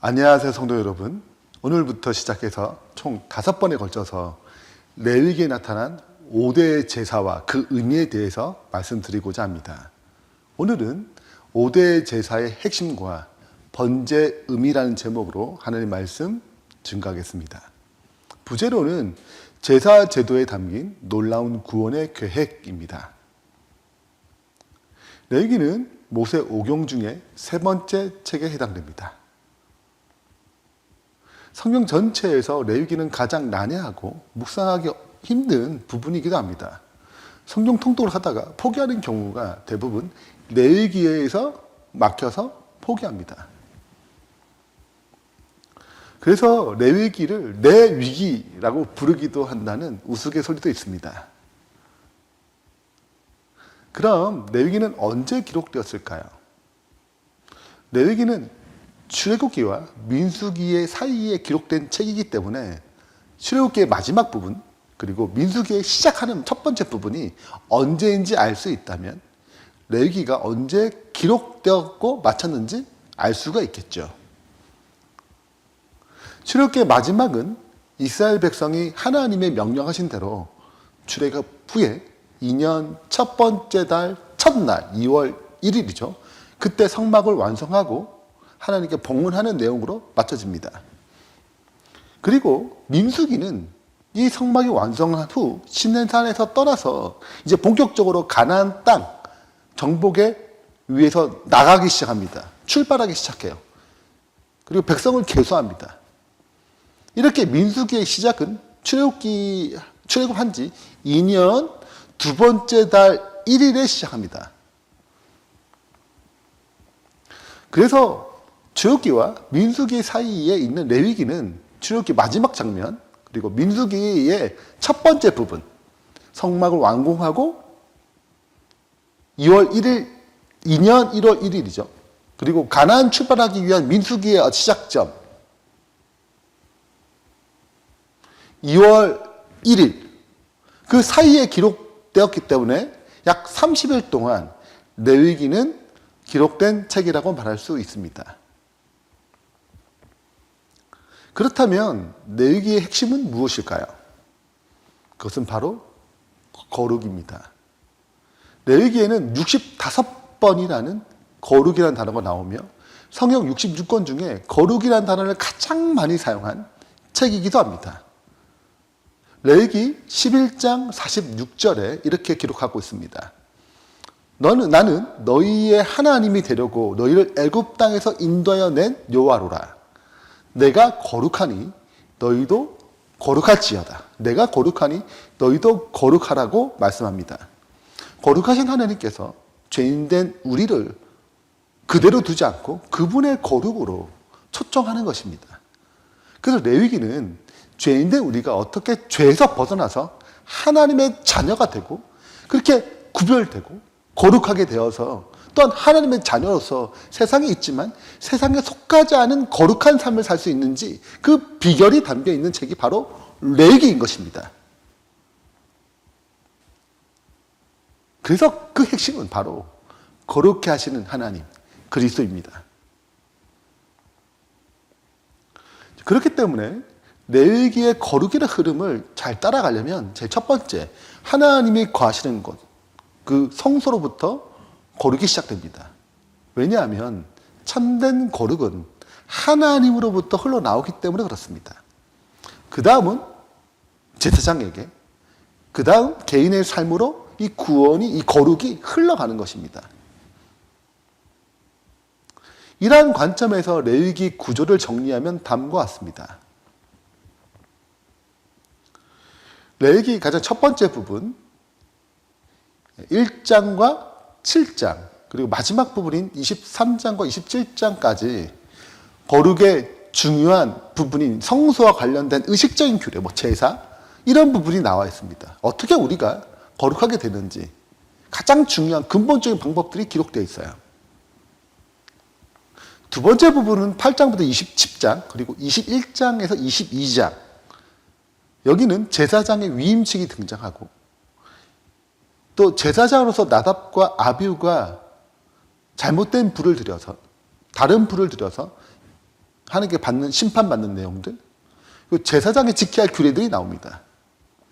안녕하세요 성도 여러분. 오늘부터 시작해서 총 5번에 걸쳐서 레위기에 나타난 5대 제사와 그 의미에 대해서 말씀드리고자 합니다. 오늘은 5대 제사의 핵심과 번제 의미라는 제목으로 하나님 말씀 증거하겠습니다. 부제로는 제사 제도에 담긴 놀라운 구원의 계획입니다. 레위기는 모세 오경 중에 3번째 책에 해당됩니다. 성경 전체에서 레위기는 가장 난해하고 묵상하기 힘든 부분이기도 합니다. 성경 통독을 하다가 포기하는 경우가 대부분 레위기에서 막혀서 포기합니다. 그래서 레위기를 내 위기라고 부르기도 한다는 우스갯소리도 있습니다. 그럼 레위기는 언제 기록되었을까요? 레위기는 출애굽기와 민수기의 사이에 기록된 책이기 때문에 출애굽기의 마지막 부분 그리고 민수기의 시작하는 첫 번째 부분이 언제인지 알 수 있다면 레위기가 언제 기록되었고 마쳤는지 알 수가 있겠죠. 출애굽기의 마지막은 이스라엘 백성이 하나님의 명령하신 대로 출애굽 후에 2년 첫 번째 달 첫날 2월 1일이죠. 그때 성막을 완성하고 하나님께 봉헌하는 내용으로 맞춰집니다. 그리고 민수기는 이 성막이 완성한 후 시내산에서 떠나서 이제 본격적으로 가나안 땅 정복에 위해서 나가기 시작합니다. 출발하기 시작해요. 그리고 백성을 계수합니다. 이렇게 민수기의 시작은 출애굽한 지 2년 두 번째 달 1일에 시작합니다. 그래서 출애굽기와 민수기 사이에 있는 레위기는 출애굽기 마지막 장면 그리고 민수기의 첫 번째 부분 성막을 완공하고 2월 1일 2년 1월 1일이죠. 그리고 가나안 출발하기 위한 민수기의 시작점 2월 1일 그 사이에 기록되었기 때문에 약 30일 동안 레위기는 기록된 책이라고 말할 수 있습니다. 그렇다면 레위기의 핵심은 무엇일까요? 그것은 바로 거룩입니다. 레위기에는 65번이라는 거룩이라는 단어가 나오며 성경 66권 중에 거룩이라는 단어를 가장 많이 사용한 책이기도 합니다. 레위기 11장 46절에 이렇게 기록하고 있습니다. 나는 너희의 하나님이 되려고 너희를 애굽 땅에서 인도하여 낸 여호와로라. 내가 거룩하니 너희도 거룩할지어다. 내가 거룩하니 너희도 거룩하라고 말씀합니다. 거룩하신 하나님께서 죄인된 우리를 그대로 두지 않고 그분의 거룩으로 초청하는 것입니다. 그래서 레위기는 죄인된 우리가 어떻게 죄에서 벗어나서 하나님의 자녀가 되고 그렇게 구별되고 거룩하게 되어서 또한 하나님의 자녀로서 세상에 있지만 세상에 속하지 않은 거룩한 삶을 살 수 있는지 그 비결이 담겨 있는 책이 바로 레위기인 것입니다. 그래서 그 핵심은 바로 거룩해 하시는 하나님 그리스도입니다. 그렇기 때문에 레위기의 거룩이라는 흐름을 잘 따라가려면 제일 첫 번째 하나님이 거하시는 것 그 성소로부터 거룩이 시작됩니다. 왜냐하면 참된 거룩은 하나님으로부터 흘러나오기 때문에 그렇습니다. 그 다음은 제사장에게 그 다음 개인의 삶으로 이 구원이 이 거룩이 흘러가는 것입니다. 이러한 관점에서 레위기 구조를 정리하면 다음과 같습니다. 레위기 가장 첫 번째 부분 1장과 7장 그리고 마지막 부분인 23장과 27장까지 거룩의 중요한 부분인 성소와 관련된 의식적인 규례, 제사 이런 부분이 나와 있습니다. 어떻게 우리가 거룩하게 되는지 가장 중요한 근본적인 방법들이 기록되어 있어요. 두 번째 부분은 8장부터 10장 그리고 21장에서 22장 여기는 제사장의 위임칙이 등장하고 또 제사장으로서 나답과 아비후가 잘못된 불을 들여서 다른 불을 들여서 하나님께 심판받는 내용들, 그리고 제사장이 지켜야 할 규례들이 나옵니다.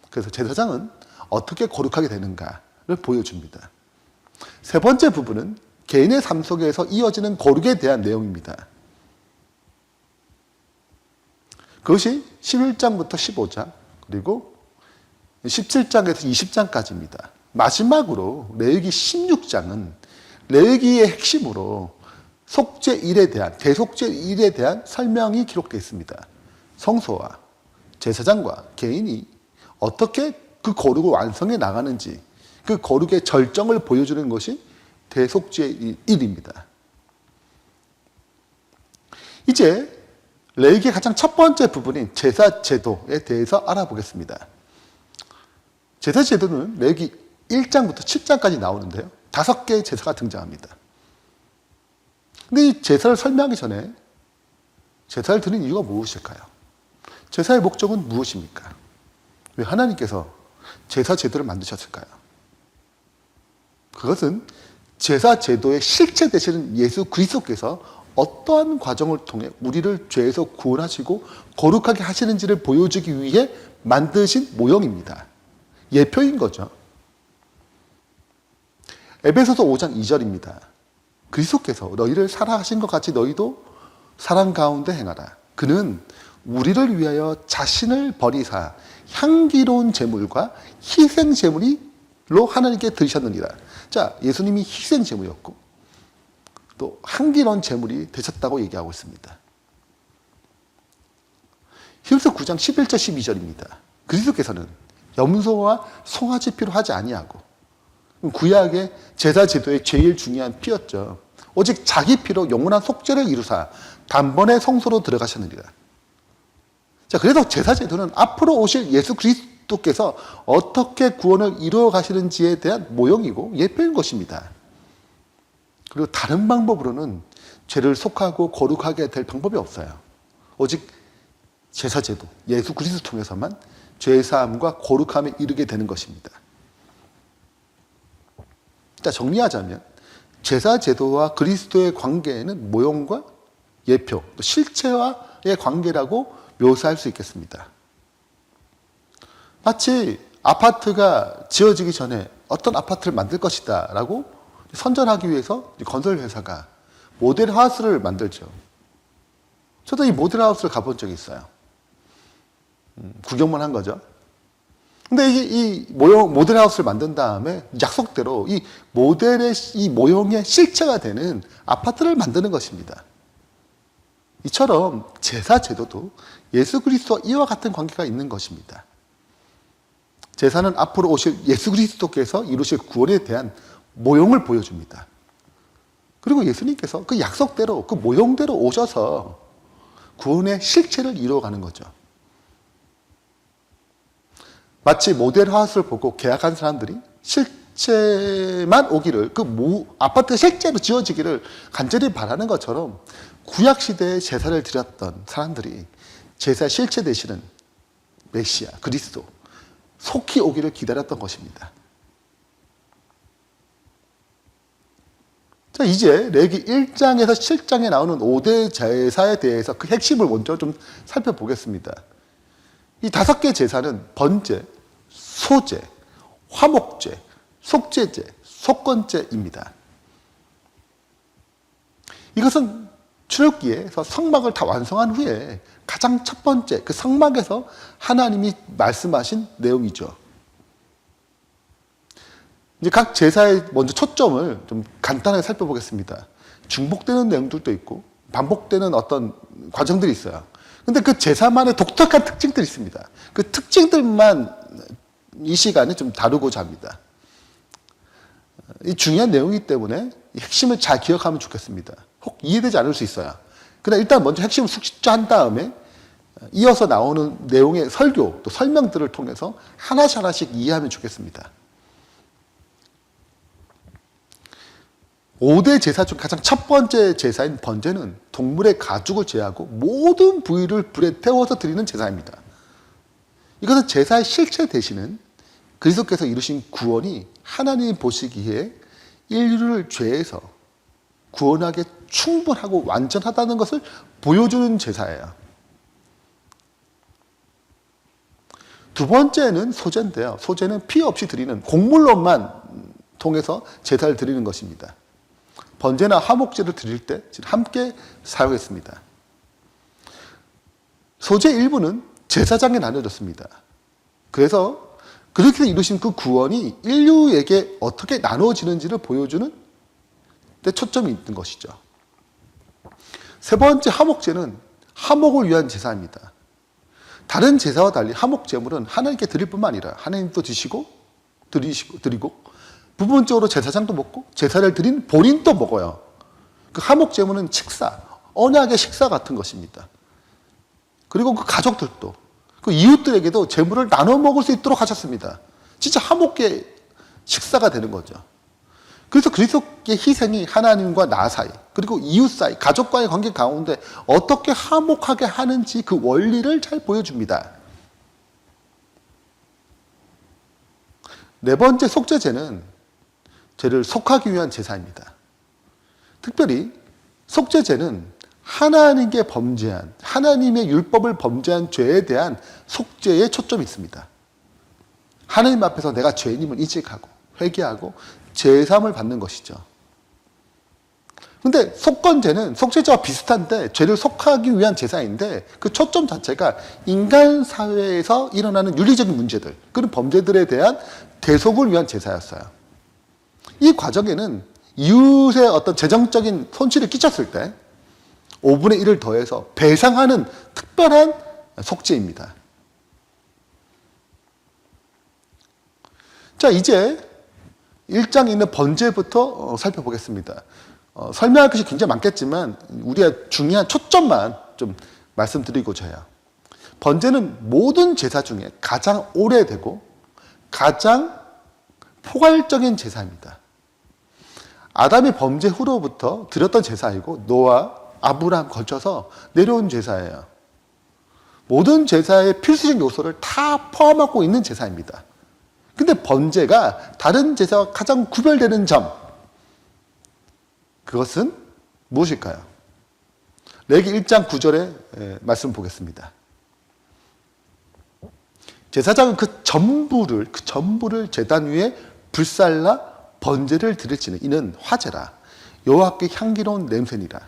그래서 제사장은 어떻게 거룩하게 되는가를 보여줍니다. 세 번째 부분은 개인의 삶 속에서 이어지는 거룩에 대한 내용입니다. 그것이 11장부터 15장, 그리고 17장에서 20장까지입니다. 마지막으로 레위기 16장은 레위기의 핵심으로 속죄 일에 대한, 대속죄 일에 대한 설명이 기록되어 있습니다. 성소와 제사장과 개인이 어떻게 그 거룩을 완성해 나가는지, 그 거룩의 절정을 보여주는 것이 대속죄 일입니다. 이제 레위기의 가장 첫 번째 부분인 제사 제도에 대해서 알아보겠습니다. 제사 제도는 레위기 1장부터 7장까지 나오는데요. 5개의 제사가 등장합니다. 근데 이 제사를 설명하기 전에 제사를 드리는 이유가 무엇일까요? 제사의 목적은 무엇입니까? 왜 하나님께서 제사 제도를 만드셨을까요? 그것은 제사 제도의 실체 되시는 예수 그리스도께서 어떠한 과정을 통해 우리를 죄에서 구원하시고 거룩하게 하시는지를 보여주기 위해 만드신 모형입니다. 예표인 거죠. 에베소서 5장 2절입니다. 그리스도께서 너희를 사랑하신 것 같이 너희도 사랑 가운데 행하라. 그는 우리를 위하여 자신을 버리사 향기로운 제물과 희생 제물로 하나님께 드리셨느니라. 자, 예수님이 희생 제물이었고 또 향기로운 제물이 되셨다고 얘기하고 있습니다. 히브리서 9장 11절 12절입니다. 그리스도께서는 염소와 송아지 피로 하지 아니하고, 구약의 제사 제도의 제일 중요한 피였죠. 오직 자기 피로 영원한 속죄를 이루사 단번에 성소로 들어가셨느니라. 자, 그래서 제사 제도는 앞으로 오실 예수 그리스도께서 어떻게 구원을 이루어 가시는지에 대한 모형이고 예표인 것입니다. 그리고 다른 방법으로는 죄를 속하고 거룩하게 될 방법이 없어요. 오직 제사 제도, 예수 그리스도 통해서만 죄 사함과 거룩함에 이르게 되는 것입니다. 자, 정리하자면 제사 제도와 그리스도의 관계는 모형과 예표, 또 실체와의 관계라고 묘사할 수 있겠습니다. 마치 아파트가 지어지기 전에 어떤 아파트를 만들 것이다 라고 선전하기 위해서 건설회사가 모델하우스를 만들죠. 저도 이 모델하우스를 가본 적이 있어요. 구경만 한 거죠. 근데 이 모델하우스를 만든 다음에 약속대로 이 모형의 실체가 되는 아파트를 만드는 것입니다. 이처럼 제사 제도도 예수 그리스도와 이와 같은 관계가 있는 것입니다. 제사는 앞으로 오실 예수 그리스도께서 이루실 구원에 대한 모형을 보여줍니다. 그리고 예수님께서 그 약속대로, 그 모형대로 오셔서 구원의 실체를 이루어가는 거죠. 마치 모델하우스를 보고 계약한 사람들이 실체만 오기를, 아파트가 실제로 지어지기를 간절히 바라는 것처럼 구약시대에 제사를 드렸던 사람들이 제사의 실체 되시는 메시아, 그리스도, 속히 오기를 기다렸던 것입니다. 자, 이제 레위기 1장에서 7장에 나오는 5대 제사에 대해서 그 핵심을 먼저 좀 살펴보겠습니다. 이 5개 제사는 번제, 소제, 화목제, 속죄제, 속건제입니다. 이것은 출애굽기에서 성막을 다 완성한 후에 가장 첫 번째 그 성막에서 하나님이 말씀하신 내용이죠. 이제 각 제사의 먼저 초점을 좀 간단하게 살펴보겠습니다. 중복되는 내용들도 있고 반복되는 어떤 과정들이 있어요. 근데 그 제사만의 독특한 특징들이 있습니다. 그 특징들만 이 시간에 좀 다루고자 합니다. 이 중요한 내용이기 때문에 핵심을 잘 기억하면 좋겠습니다. 혹 이해되지 않을 수 있어요. 그러나 일단 먼저 핵심을 숙지한 다음에 이어서 나오는 내용의 설교, 또 설명들을 통해서 하나씩 이해하면 좋겠습니다. 5대 제사 중 가장 첫 번째 제사인 번제는 동물의 가죽을 제하고 모든 부위를 불에 태워서 드리는 제사입니다. 이것은 제사의 실체 되시는 그리스도께서 이루신 구원이 하나님이 보시기에 인류를 죄에서 구원하기에 충분하고 완전하다는 것을 보여주는 제사예요. 두 번째는 소제인데요. 소제는 피 없이 드리는 곡물로만 통해서 제사를 드리는 것입니다. 번제나 화목제를 드릴 때 함께 사용했습니다. 소제 일부는 제사장에 나눠졌습니다. 그래서 그렇게 이루신 그 구원이 인류에게 어떻게 나눠지는지를 보여주는 데 초점이 있는 것이죠. 세 번째 화목제는 화목을 위한 제사입니다. 다른 제사와 달리 화목 제물은 하나님께 드릴 뿐만 아니라 하나님도 드리고 부분적으로 제사장도 먹고 제사를 드린 본인도 먹어요. 그 화목 제물은 식사, 언약의 식사 같은 것입니다. 그리고 그 가족들도 그 이웃들에게도 제물을 나눠 먹을 수 있도록 하셨습니다. 진짜 화목의 식사가 되는 거죠. 그래서 그리스도의 희생이 하나님과 나 사이, 그리고 이웃 사이, 가족과의 관계 가운데 어떻게 화목하게 하는지 그 원리를 잘 보여줍니다. 네 번째 속죄제는 죄를 속하기 위한 제사입니다. 특별히 속죄제는 하나님께 범죄한, 하나님의 율법을 범죄한 죄에 대한 속죄에 초점이 있습니다. 하나님 앞에서 내가 죄인임을 인식하고 회개하고 제사함을 받는 것이죠. 근데 속건제는 속죄제와 비슷한데 죄를 속하기 위한 제사인데 그 초점 자체가 인간 사회에서 일어나는 윤리적인 문제들, 그런 범죄들에 대한 대속을 위한 제사였어요. 이 과정에는 이웃의 어떤 재정적인 손실을 끼쳤을 때 5분의 1을 더해서 배상하는 특별한 속죄입니다. 자, 이제 1장에 있는 번제부터 살펴보겠습니다. 설명할 것이 굉장히 많겠지만 우리가 중요한 초점만 좀 말씀드리고자 해요. 번제는 모든 제사 중에 가장 오래되고 가장 포괄적인 제사입니다. 아담의 범죄 후로부터 드렸던 제사이고 노아, 아브라함 거쳐서 내려온 제사예요. 모든 제사의 필수적 요소를 다 포함하고 있는 제사입니다. 근데 번제가 다른 제사와 가장 구별되는 점, 그것은 무엇일까요? 레위기 1장 9절의 말씀 보겠습니다. 제사장은 그 전부를 제단 위에 불살라 번제를 드릴지는 이는 화제라 여호와께 향기로운 냄새니라.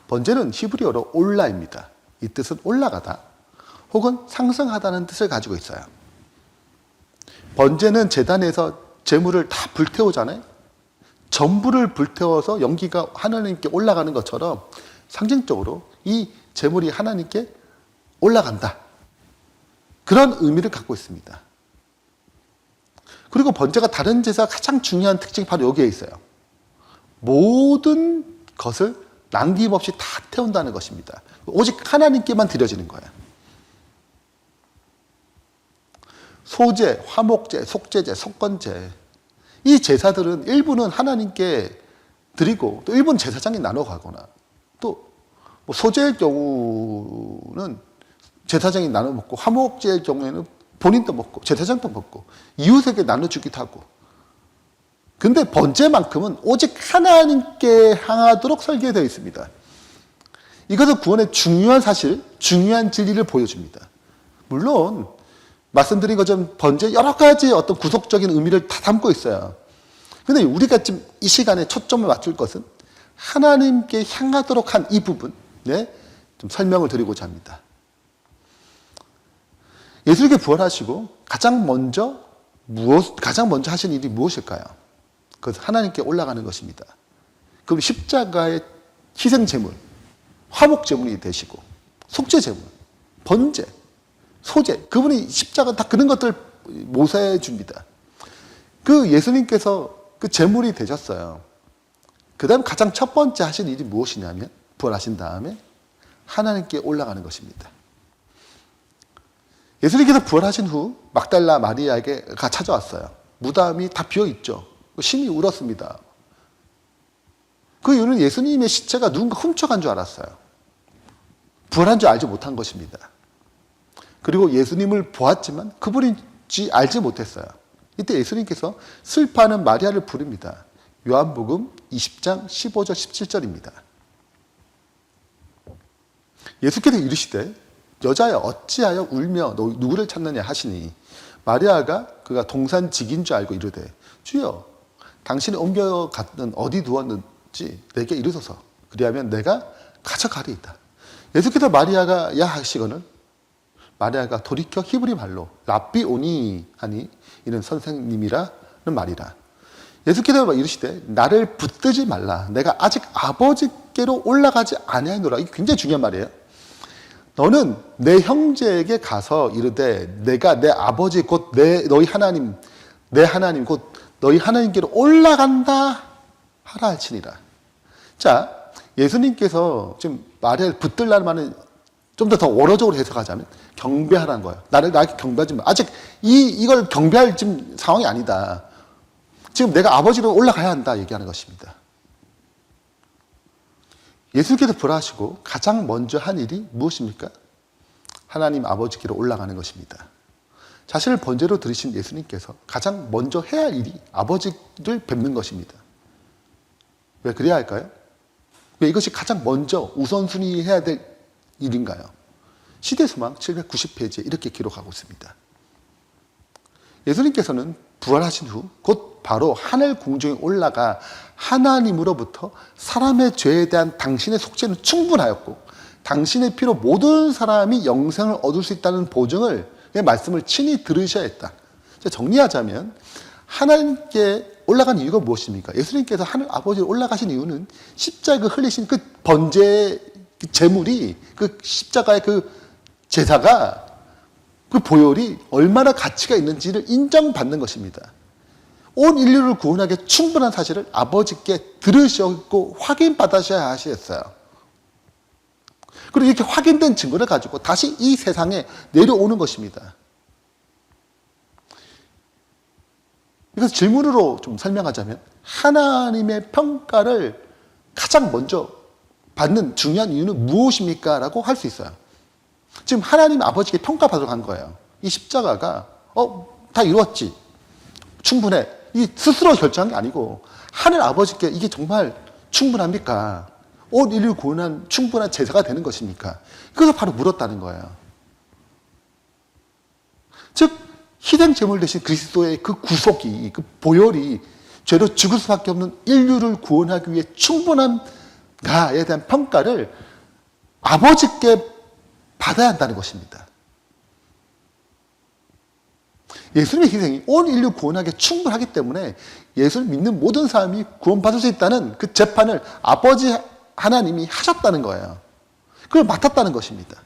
번제는 히브리어로 올라입니다. 이 뜻은 올라가다 혹은 상승하다는 뜻을 가지고 있어요. 번제는 제단에서 제물을 다 불태우잖아요. 전부를 불태워서 연기가 하나님께 올라가는 것처럼 상징적으로 이 제물이 하나님께 올라간다. 그런 의미를 갖고 있습니다. 그리고 번제가 다른 제사가 가장 중요한 특징이 바로 여기에 있어요. 모든 것을 남김없이 다 태운다는 것입니다. 오직 하나님께만 드려지는 거예요. 소제, 화목제, 속죄제, 속건제, 이 제사들은 일부는 하나님께 드리고 또 일부는 제사장이 나눠 가거나 또 소제의 경우는 제사장이 나눠 먹고 화목제의 경우에는 본인도 먹고 제사장도 먹고 이웃에게 나눠주기도 하고. 근데 번제만큼은 오직 하나님께 향하도록 설계되어 있습니다. 이것은 구원의 중요한 사실, 중요한 진리를 보여줍니다. 물론 말씀드린 것처럼 번제 여러 가지 어떤 구속적인 의미를 다 담고 있어요. 근데 우리가 지금 이 시간에 초점을 맞출 것은 하나님께 향하도록 한 이 부분에 좀 설명을 드리고자 합니다. 예수님께 부활하시고 가장 먼저 하신 일이 무엇일까요? 그것은 하나님께 올라가는 것입니다. 그럼 십자가의 희생제물, 화목제물이 되시고 속죄제물, 번제, 소제, 그분이 십자가 다 그런 것들 모사해 줍니다. 그 예수님께서 그 제물이 되셨어요. 그 다음 가장 첫 번째 하신 일이 무엇이냐면 부활하신 다음에 하나님께 올라가는 것입니다. 예수님께서 부활하신 후 막달라 마리아에게가 찾아왔어요. 무덤이 다 비어있죠. 심히 울었습니다. 그 이유는 예수님의 시체가 누군가 훔쳐간 줄 알았어요. 부활한 줄 알지 못한 것입니다. 그리고 예수님을 보았지만 그분인지 알지 못했어요. 이때 예수님께서 슬퍼하는 마리아를 부릅니다. 요한복음 20장 15절 17절입니다. 예수께서 이르시되 여자여 어찌하여 울며 너 누구를 찾느냐 하시니 마리아가 그가 동산직인 줄 알고 이르되 주여 당신이 옮겨갔든 어디 두었는지 내게 이르소서 그리하면 내가 가져가리이다. 예수께서 마리아가 야 하시거늘 마리아가 돌이켜 히브리 말로 랍비오니 하니 이는 선생님이라는 말이라. 예수께서 이르시되 나를 붙들지 말라 내가 아직 아버지께로 올라가지 아니하노라. 이게 굉장히 중요한 말이에요. 너는 내 형제에게 가서 이르되 내가 내 아버지 곧 너희 하나님 내 하나님 곧 너희 하나님께로 올라간다 하라 할지니라. 자, 예수님께서 지금 마리아를 붙들라는 말은 좀 더 원어적으로 해석하자면 경배하라는 거예요. 나에게 경배하지 마. 아직 이걸 경배할 지금 상황이 아니다. 지금 내가 아버지로 올라가야 한다 얘기하는 것입니다. 예수께서 부활하시고 가장 먼저 한 일이 무엇입니까? 하나님 아버지께로 올라가는 것입니다. 자신을 번제로 들으신 예수님께서 가장 먼저 해야 할 일이 아버지를 뵙는 것입니다. 왜 그래야 할까요? 왜 이것이 가장 먼저 우선순위 해야 될 일인가요? 시대소망 790페이지에 이렇게 기록하고 있습니다. 예수님께서는 부활하신 후 곧 바로 하늘 궁중에 올라가 하나님으로부터 사람의 죄에 대한 당신의 속죄는 충분하였고 당신의 피로 모든 사람이 영생을 얻을 수 있다는 보증을 말씀을 친히 들으셔야 했다. 정리하자면 하나님께 올라간 이유가 무엇입니까? 예수님께서 하늘 아버지로 올라가신 이유는 십자가 흘리신 그 번제 제물이 그 십자가의 그 제사가 그 보혈이 얼마나 가치가 있는지를 인정받는 것입니다. 온 인류를 구원하기에 충분한 사실을 아버지께 들으셨고 확인받으셔야 하셨어요. 그리고 이렇게 확인된 증거를 가지고 다시 이 세상에 내려오는 것입니다. 이것을 질문으로 좀 설명하자면 하나님의 평가를 가장 먼저 받는 중요한 이유는 무엇입니까? 라고 할 수 있어요. 지금 하나님 아버지께 평가받으러 간 거예요. 이 십자가가 다 이루었지. 충분해. 이 스스로 결정한 게 아니고 하늘 아버지께 이게 정말 충분합니까? 온 인류 구원한 충분한 제사가 되는 것입니까? 그래서 바로 물었다는 거예요. 즉 희생 제물 대신 그리스도의 그 구속이 그 보혈이 죄로 죽을 수밖에 없는 인류를 구원하기 위해 충분한가에 대한 평가를 아버지께 받아야 한다는 것입니다. 예수님의 희생이 온 인류 구원하기에 충분하기 때문에 예수를 믿는 모든 사람이 구원받을 수 있다는 그 재판을 아버지 하나님이 하셨다는 거예요. 그걸 맡았다는 것입니다.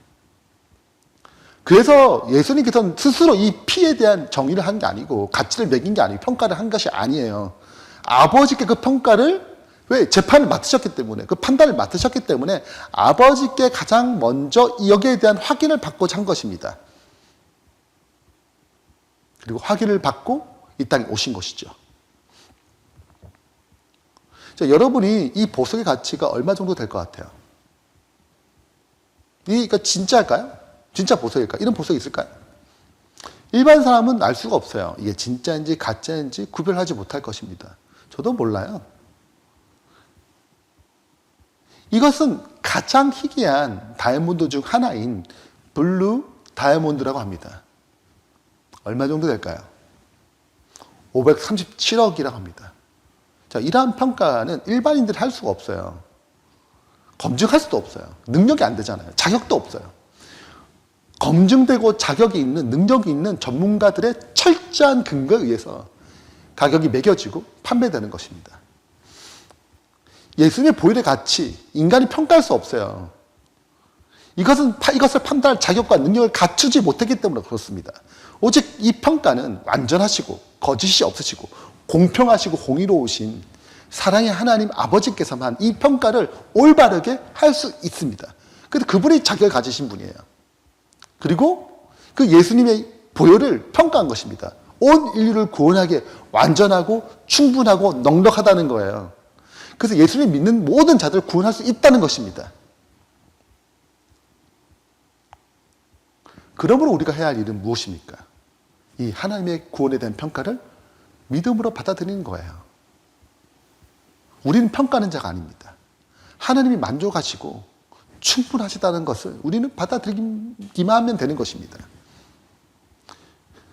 그래서 예수님께서는 스스로 이 피에 대한 정의를 한 게 아니고 가치를 매긴 게 아니고 평가를 한 것이 아니에요. 아버지께 그 평가를 왜? 재판을 맡으셨기 때문에 그 판단을 맡으셨기 때문에 아버지께 가장 먼저 여기에 대한 확인을 받고자 한 것입니다. 그리고 확인을 받고 이 땅에 오신 것이죠. 자, 여러분이 이 보석의 가치가 얼마 정도 될 것 같아요? 이거 진짜일까요? 진짜 보석일까요? 이런 보석이 있을까요? 일반 사람은 알 수가 없어요. 이게 진짜인지 가짜인지 구별하지 못할 것입니다. 저도 몰라요. 이것은 가장 희귀한 다이아몬드 중 하나인 블루 다이아몬드라고 합니다. 얼마 정도 될까요? 537억이라고 합니다. 자, 이러한 평가는 일반인들이 할 수가 없어요. 검증할 수도 없어요. 능력이 안 되잖아요. 자격도 없어요. 검증되고 자격이 있는, 능력이 있는 전문가들의 철저한 근거에 의해서 가격이 매겨지고 판매되는 것입니다. 예수님의 보혈의 가치, 인간이 평가할 수 없어요. 이것을 판단할 자격과 능력을 갖추지 못했기 때문에 그렇습니다. 오직 이 평가는 완전하시고 거짓이 없으시고 공평하시고 공의로우신 사랑의 하나님 아버지께서만 이 평가를 올바르게 할 수 있습니다. 그래서 그분이 자격을 가지신 분이에요. 그리고 그 예수님의 보혈을 평가한 것입니다. 온 인류를 구원하기에 완전하고 충분하고 넉넉하다는 거예요. 그래서 예수님 믿는 모든 자들을 구원할 수 있다는 것입니다. 그러므로 우리가 해야 할 일은 무엇입니까? 이 하나님의 구원에 대한 평가를 믿음으로 받아들이는 거예요. 우리는 평가하는 자가 아닙니다. 하나님이 만족하시고 충분하시다는 것을 우리는 받아들이기만 하면 되는 것입니다.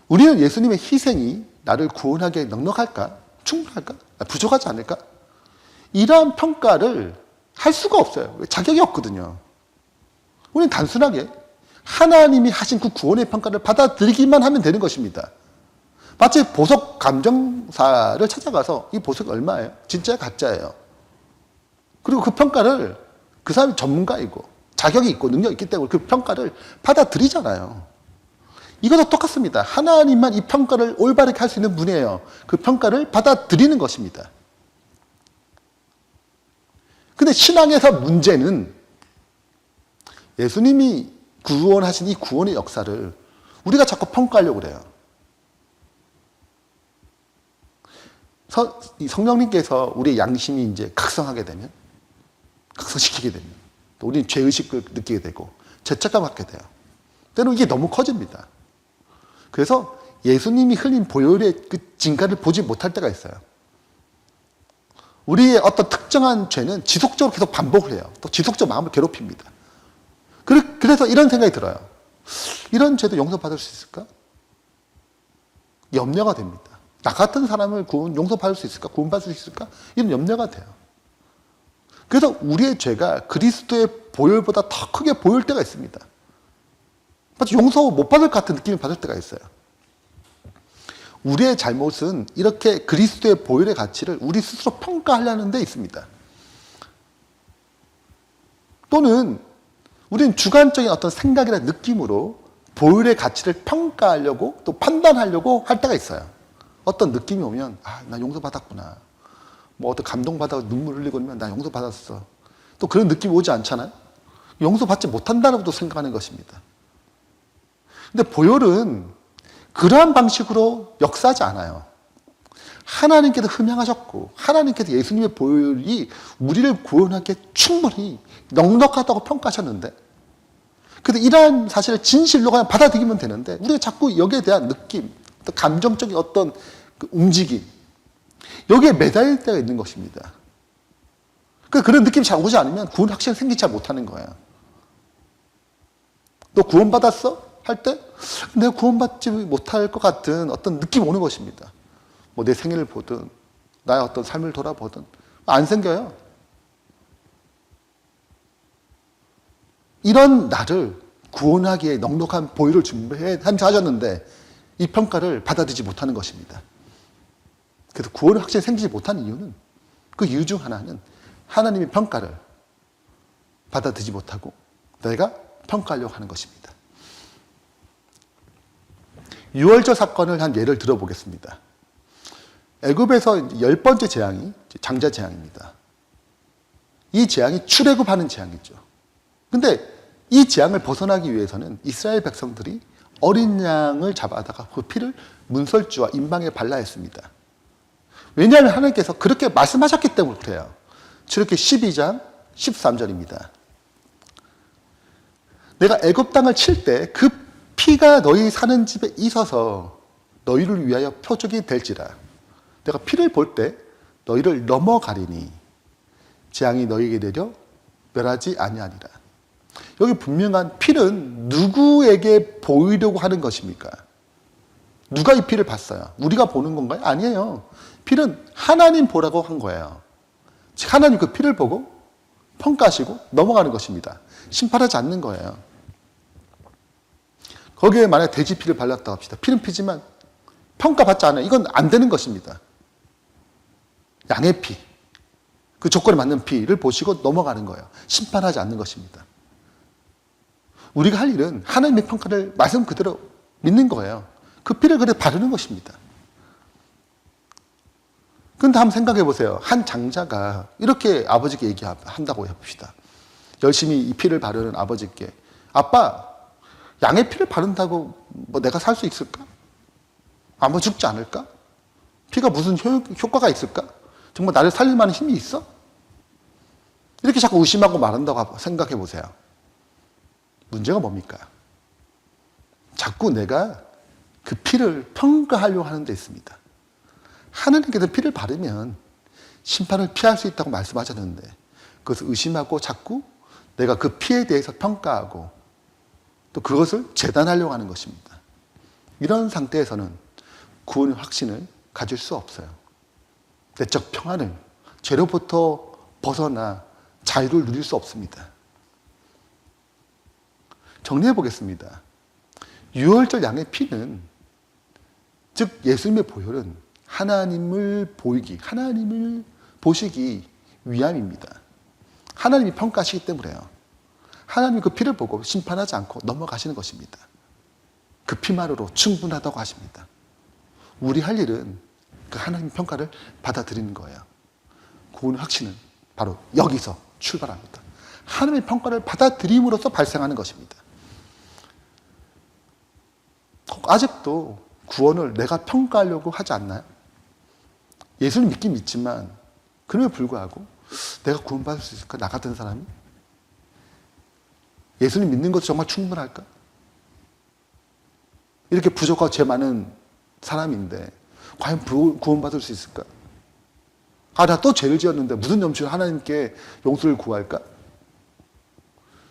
우리는 예수님의 희생이 나를 구원하기에 넉넉할까? 충분할까? 부족하지 않을까? 이러한 평가를 할 수가 없어요. 자격이 없거든요. 우리는 단순하게 하나님이 하신 그 구원의 평가를 받아들이기만 하면 되는 것입니다. 마치 보석 감정사를 찾아가서 이 보석이 얼마예요? 진짜예요? 가짜예요? 그리고 그 평가를 그 사람이 전문가이고 자격이 있고 능력이 있기 때문에 그 평가를 받아들이잖아요. 이것도 똑같습니다. 하나님만 이 평가를 올바르게 할 수 있는 분이에요. 그 평가를 받아들이는 것입니다. 근데 신앙에서 문제는 예수님이 구원하신 이 구원의 역사를 우리가 자꾸 평가하려고 그래요. 성령님께서 우리의 양심이 이제 각성하게 되면, 각성시키게 되면, 또 우리는 죄의식을 느끼게 되고, 죄책감을 갖게 돼요. 때로 이게 너무 커집니다. 그래서 예수님이 흘린 보혈의 그 진가를 보지 못할 때가 있어요. 우리의 어떤 특정한 죄는 지속적으로 계속 반복을 해요. 또 지속적으로 마음을 괴롭힙니다. 그래서 이런 생각이 들어요. 이런 죄도 용서받을 수 있을까? 염려가 됩니다. 나 같은 사람을 용서받을 수 있을까? 구원받을 수 있을까? 이런 염려가 돼요. 그래서 우리의 죄가 그리스도의 보혈보다 더 크게 보일 때가 있습니다. 마치 용서 못 받을 것 같은 느낌을 받을 때가 있어요. 우리의 잘못은 이렇게 그리스도의 보혈의 가치를 우리 스스로 평가하려는 데 있습니다. 또는 우리는 주관적인 어떤 생각이나 느낌으로 보혈의 가치를 평가하려고 또 판단하려고 할 때가 있어요. 어떤 느낌이 오면 나 용서받았구나. 뭐 어떤 감동받아서 눈물 흘리고 그러면 나 용서받았어. 또 그런 느낌이 오지 않잖아요. 용서받지 못한다고도 생각하는 것입니다. 근데 보혈은 그러한 방식으로 역사하지 않아요. 하나님께서 흠양하셨고 하나님께서 예수님의 보혈이 우리를 구원하기에 충분히 넉넉하다고 평가하셨는데, 근데 이러한 사실을 진실로 그냥 받아들이면 되는데 우리가 자꾸 여기에 대한 느낌, 또 감정적인 어떤 그 움직임, 여기에 매달릴 때가 있는 것입니다. 그런 느낌이 잘 오지 않으면 구원 확신이 생기지 잘 못하는 거예요. 너 구원받았어? 할 때 내가 구원받지 못할 것 같은 어떤 느낌이 오는 것입니다. 뭐 내 생애를 보든 나의 어떤 삶을 돌아보든 안 생겨요. 이런 나를 구원하기에 넉넉한 보혈을 준비해 하셨는데 이 평가를 받아들이지 못하는 것입니다. 그래서 구원의 확신이 생기지 못하는 이유는, 그 이유 중 하나는 하나님의 평가를 받아들이지 못하고 내가 평가하려고 하는 것입니다. 유월절 사건을 한 예를 들어보겠습니다. 애굽에서 10번째 재앙이 장자 재앙입니다. 이 재앙이 출애굽하는 재앙이죠. 근데 이 재앙을 벗어나기 위해서는 이스라엘 백성들이 어린 양을 잡아다가 그 피를 문설주와 임방에 발라 했습니다. 왜냐하면 하나님께서 그렇게 말씀하셨기 때문에 그래요. 출애굽기 12장 13절입니다. 내가 애굽 땅을 칠 때 그 피가 너희 사는 집에 있어서 너희를 위하여 표적이 될지라. 내가 피를 볼 때 너희를 넘어가리니 재앙이 너희에게 내려 멸하지 아니하리라. 여기 분명한 피는 누구에게 보이려고 하는 것입니까? 누가 이 피를 봤어요? 우리가 보는 건가요? 아니에요. 피는 하나님 보라고 한 거예요. 하나님 그 피를 보고 평가하시고 넘어가는 것입니다. 심판하지 않는 거예요. 거기에 만약 돼지 피를 발랐다고 합시다. 피는 피지만 평가받지 않아요. 이건 안 되는 것입니다. 양의 피, 그 조건에 맞는 피를 보시고 넘어가는 거예요. 심판하지 않는 것입니다. 우리가 할 일은 하나님의 평가를 말씀 그대로 믿는 거예요. 그 피를 그래 바르는 것입니다. 그런데 한번 생각해 보세요. 한 장자가 이렇게 아버지께 얘기한다고 해봅시다. 열심히 이 피를 바르는 아버지께, 아빠, 양의 피를 바른다고 뭐 내가 살 수 있을까? 아마 죽지 않을까? 피가 무슨 효과가 있을까? 정말 나를 살릴 만한 힘이 있어? 이렇게 자꾸 의심하고 말한다고 생각해 보세요. 문제가 뭡니까? 자꾸 내가 그 피를 평가하려고 하는 데 있습니다. 하나님께서 피를 바르면 심판을 피할 수 있다고 말씀하셨는데 그것을 의심하고 자꾸 내가 그 피해에 대해서 평가하고 또 그것을 재단하려고 하는 것입니다. 이런 상태에서는 구원의 확신을 가질 수 없어요. 내적 평안을, 죄로부터 벗어나 자유를 누릴 수 없습니다. 정리해 보겠습니다. 유월절 양의 피는, 즉 예수님의 보혈은 하나님을 보이기, 하나님을 보시기 위함입니다. 하나님이 평가하시기 때문에요. 하나님이 그 피를 보고 심판하지 않고 넘어가시는 것입니다. 그 피만으로 충분하다고 하십니다. 우리 할 일은 그 하나님 평가를 받아들이는 거예요. 구원의 확신은 바로 여기서 출발합니다. 하나님의 평가를 받아들임으로써 발생하는 것입니다. 아직도 구원을 내가 평가하려고 하지 않나요? 예수를 믿긴 믿지만 그럼에도 불구하고 내가 구원받을 수 있을까? 나 같은 사람이? 예수님 믿는 것도 정말 충분할까? 이렇게 부족하고 죄 많은 사람인데 과연 구원받을 수 있을까? 나 또 죄를 지었는데 무슨 염치로 하나님께 용서를 구할까?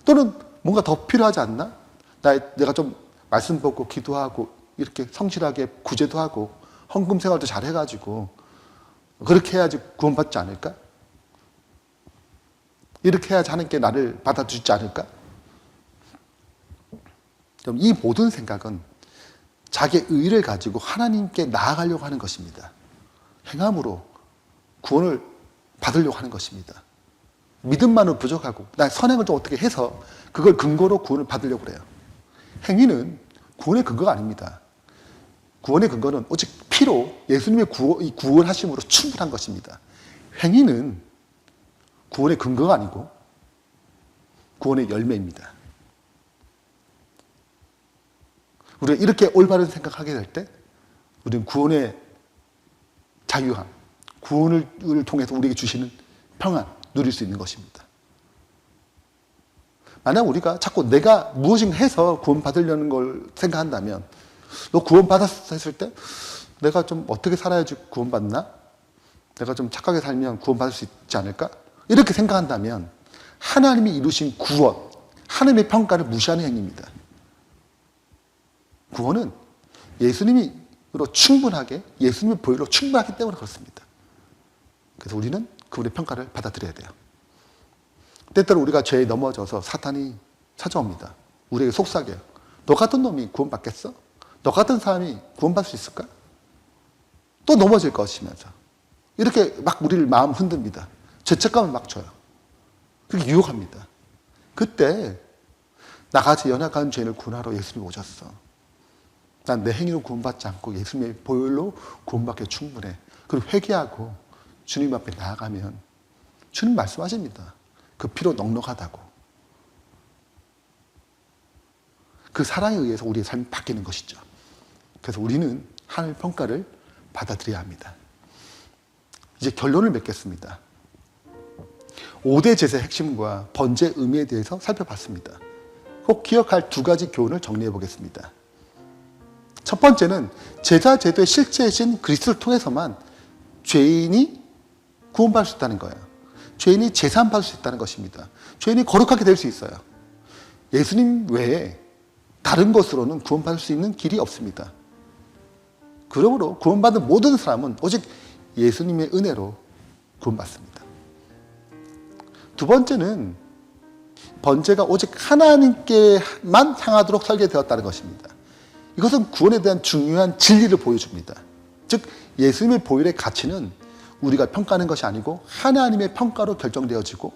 또는 뭔가 더 필요하지 않나? 내가 좀 말씀 듣고 기도하고 이렇게 성실하게 구제도 하고 헌금 생활도 잘 해가지고 그렇게 해야지 구원받지 않을까? 이렇게 해야지 하나님께 나를 받아주지 않을까? 이 모든 생각은 자기의 의를 가지고 하나님께 나아가려고 하는 것입니다. 행함으로 구원을 받으려고 하는 것입니다. 믿음만은 부족하고 나 선행을 좀 어떻게 해서 그걸 근거로 구원을 받으려고 그래요. 행위는 구원의 근거가 아닙니다. 구원의 근거는 오직 피로 예수님의 구원하심으로 충분한 것입니다. 행위는 구원의 근거가 아니고 구원의 열매입니다. 우리가 이렇게 올바른 생각하게 될 때 우리는 구원의 자유함, 구원을 통해서 우리에게 주시는 평안 누릴 수 있는 것입니다. 만약 우리가 자꾸 내가 무엇인가 해서 구원받으려는 걸 생각한다면 너 구원받았어 했을 때 내가 좀 어떻게 살아야지 구원받나? 내가 좀 착하게 살면 구원받을 수 있지 않을까? 이렇게 생각한다면 하나님이 이루신 구원, 하나님의 평가를 무시하는 행위입니다. 구원은 예수님으로 충분하게, 예수님의 보혈로 충분하기 때문에 그렇습니다. 그래서 우리는 그분의 평가를 받아들여야 돼요. 때때로 우리가 죄에 넘어져서 사탄이 찾아옵니다. 우리에게 속삭여요. 너 같은 놈이 구원받겠어? 너 같은 사람이 구원받을 수 있을까? 또 넘어질 것이면서 이렇게 막 우리를 마음 흔듭니다. 죄책감을 막 줘요. 그게 유혹합니다. 그때 나같이 연약한 죄인을 구원하러 예수님이 오셨어. 난 내 행위로 구원받지 않고 예수님의 보혈로 구원받기에 충분해. 그리고 회개하고 주님 앞에 나아가면 주님 말씀하십니다. 그 피로 넉넉하다고. 그 사랑에 의해서 우리의 삶이 바뀌는 것이죠. 그래서 우리는 하나님의 평가를 받아들여야 합니다. 이제 결론을 맺겠습니다. 5대 제사의 핵심과 번제의 의미에 대해서 살펴봤습니다. 꼭 기억할 두 가지 교훈을 정리해 보겠습니다. 첫 번째는 제사 제도의 실제이신 그리스도를 통해서만 죄인이 구원받을 수 있다는 거예요. 죄인이 제사함 받을 수 있다는 것입니다. 죄인이 거룩하게 될 수 있어요. 예수님 외에 다른 것으로는 구원받을 수 있는 길이 없습니다. 그러므로 구원받은 모든 사람은 오직 예수님의 은혜로 구원받습니다. 두 번째는 번제가 오직 하나님께만 향하도록 설계되었다는 것입니다. 이것은 구원에 대한 중요한 진리를 보여줍니다. 즉 예수님의 보혈의 가치는 우리가 평가하는 것이 아니고 하나님의 평가로 결정되어지고,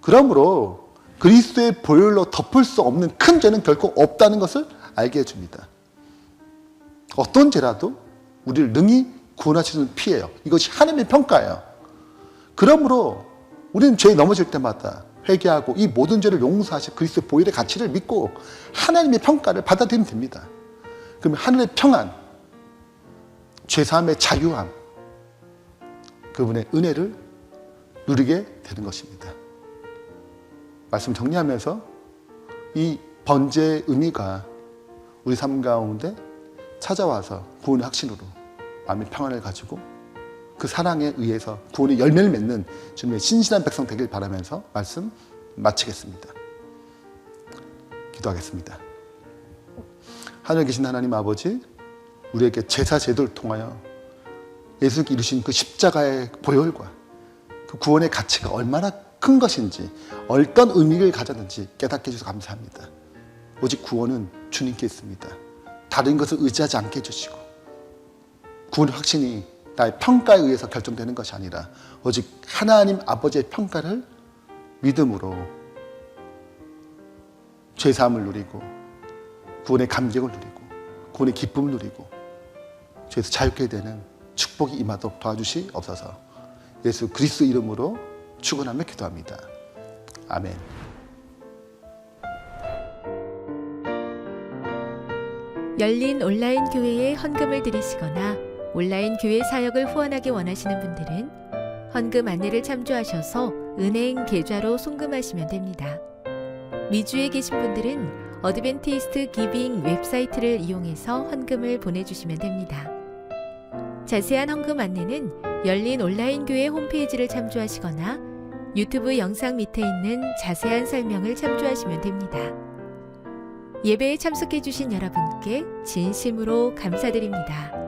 그러므로 그리스도의 보혈로 덮을 수 없는 큰 죄는 결코 없다는 것을 알게 해줍니다. 어떤 죄라도 우리를 능히 구원하시는 피예요. 이것이 하나님의 평가예요. 그러므로 우리는 죄에 넘어질 때마다 회개하고 이 모든 죄를 용서하실 그리스도의 보혈의 가치를 믿고 하나님의 평가를 받아들이면 됩니다. 그러면 하늘의 평안, 죄사함의 자유함, 그분의 은혜를 누리게 되는 것입니다. 말씀 정리하면서 이 번제의 의미가 우리 삶 가운데 찾아와서 구원의 확신으로 마음의 평안을 가지고 그 사랑에 의해서 구원의 열매를 맺는 주님의 신실한 백성 되길 바라면서 말씀 마치겠습니다. 기도하겠습니다. 하늘에 계신 하나님 아버지, 우리에게 제사 제도를 통하여 예수님께 이루신 그 십자가의 보혈과 그 구원의 가치가 얼마나 큰 것인지, 어떤 의미를 가졌는지 깨닫게 해주셔서 감사합니다. 오직 구원은 주님께 있습니다. 다른 것을 의지하지 않게 해주시고, 구원의 확신이 나의 평가에 의해서 결정되는 것이 아니라 오직 하나님 아버지의 평가를 믿음으로 죄사함을 누리고 구원의 감격을 누리고 구원의 기쁨을 누리고 죄에서 자유케 되는 축복이 임하도록 도와주시옵소서. 예수 그리스도 이름으로 축원하며 기도합니다. 아멘. 열린 온라인 교회에 헌금을 드리시거나 온라인 교회 사역을 후원하기 원하시는 분들은 헌금 안내를 참조하셔서 은행 계좌로 송금하시면 됩니다. 미주에 계신 분들은 어드벤티스트 기빙 웹사이트를 이용해서 헌금을 보내주시면 됩니다. 자세한 헌금 안내는 열린 온라인 교회 홈페이지를 참조하시거나 유튜브 영상 밑에 있는 자세한 설명을 참조하시면 됩니다. 예배에 참석해 주신 여러분께 진심으로 감사드립니다.